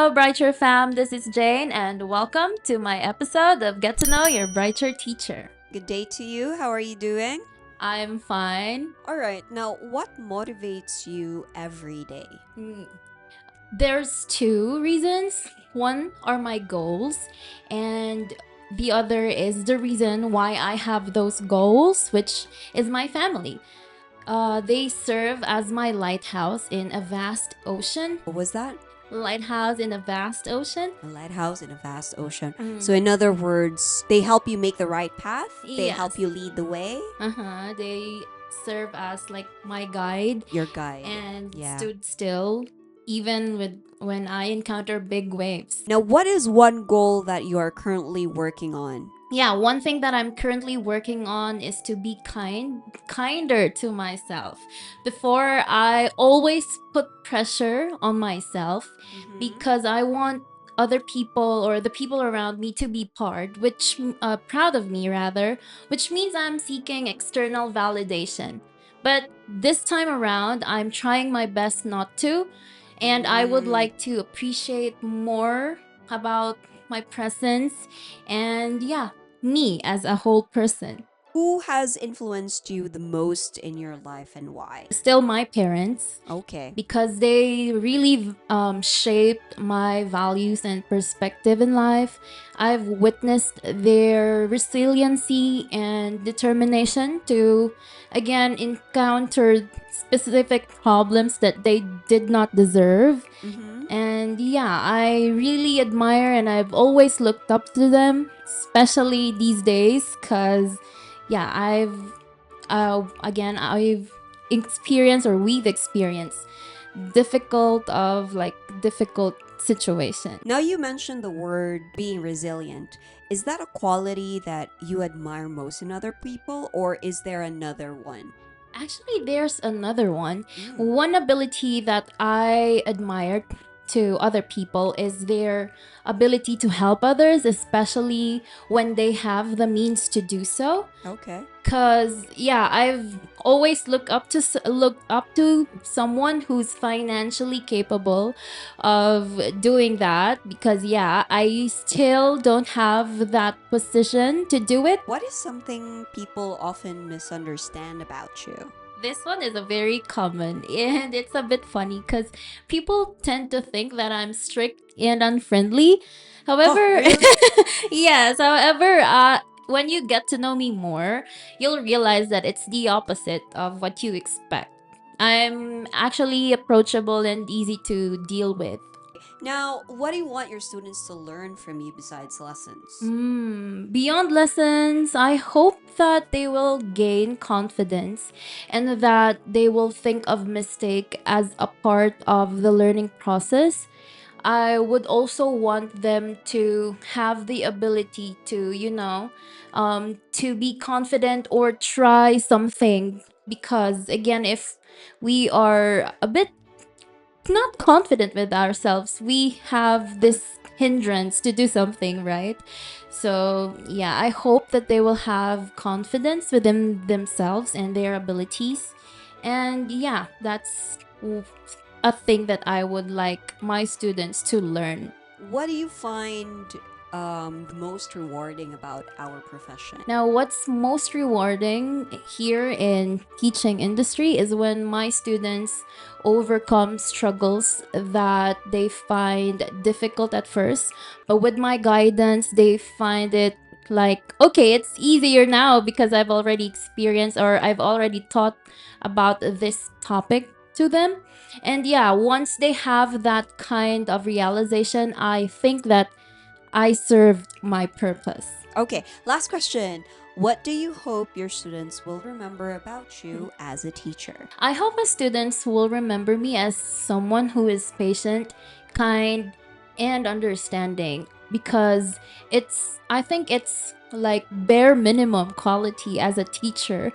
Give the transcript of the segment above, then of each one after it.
Hello, Brighture fam. This is Jane, and welcome to my episode of Get to Know Your Brighture Teacher. Good day to you. How are you doing? I'm fine. All right. Now, what motivates you every day? Mm, There's two reasons. One are my goals, and the other is the reason why I have those goals, which is my family. They serve as my lighthouse in a vast ocean. What was that? Lighthouse in a vast ocean? A lighthouse in a vast ocean. Mm. So, in other words, they help you make the right path. They help Yes. you lead the way. They serve as like my guide Your guide. and Yeah. stood still even with when I encounter big waves. Now, what is one goal that you are currently working on? Yeah, one thing that I'm currently working on is to be kinder to myself. Before, I always put pressure on myself because I want other people or the people around me to be proud of me rather, which means I'm seeking external validation. But this time around, I'm trying my best not to, and I would Mm. like to appreciate more about my presence and yeah, me as a whole person. Who has influenced you the most in your life and why? Still my parents Okay. because they really shaped my values and perspective in life. I've witnessed their resiliency and determination to again encounter specific problems that they did not deserve. Mm-hmm. And yeah, I really admire and I've always looked up to them, especially these days, because yeah, I've experienced or we've experienced difficult situation. Now, you mentioned the word being resilient. Is that a quality that you admire most in other people, or is there another one? Actually, there's another one. Mm. One ability that I admire to other people is their ability to help others, especially when they have the means to do so. Okay. Cause yeah, I've always looked up to someone who's financially capable of doing that. Because yeah, I still don't have that position to do it. What is something people often misunderstand about you? This one is a very common and it's a bit funny because people tend to think that I'm strict and unfriendly. Oh, However, really? yes, however, when you get to know me more, you'll realize that it's the opposite of what you expect. I'm actually approachable and easy to deal with. Now, what do you want your students to learn from you besides lessons? Beyond lessons, I hope that they will gain confidence and that they will think of mistake as a part of the learning process. I would also want them to have the ability to, to be confident or try something. Because again, if we are a bit not confident with ourselves, we have this hindrance to do something, right? So, yeah, I hope that they will have confidence within themselves and their abilities. And yeah, that's a thing that I would like my students to learn. What do you find the most rewarding about our profession? Now, what's most rewarding here in teaching industry is when my students overcome struggles that they find difficult at first, but with my guidance, they find it like, okay, it's easier now because I've already experienced or I've already taught about this topic to them. And yeah, once they have that kind of realization, I think that I served my purpose. Okay, last question. What do you hope your students will remember about you as a teacher? I hope my students will remember me as someone who is patient, kind, and understanding because I think it's like bare minimum quality as a teacher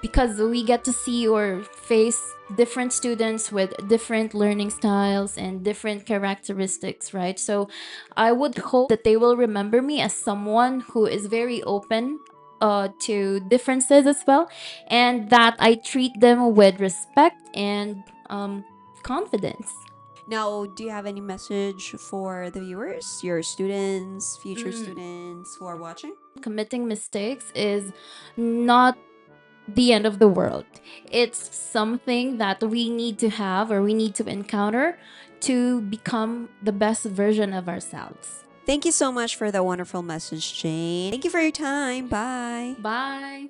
because we get to see or face different students with different learning styles and different characteristics, right? So I would hope that they will remember me as someone who is very open to differences as well, and that I treat them with respect and confidence. Now, do you have any message for the viewers, your students, future students who are watching? Committing mistakes is not the end of the world. It's something that we need to have or we need to encounter to become the best version of ourselves. Thank you so much for the wonderful message, Jane. Thank you for your time. Bye. Bye.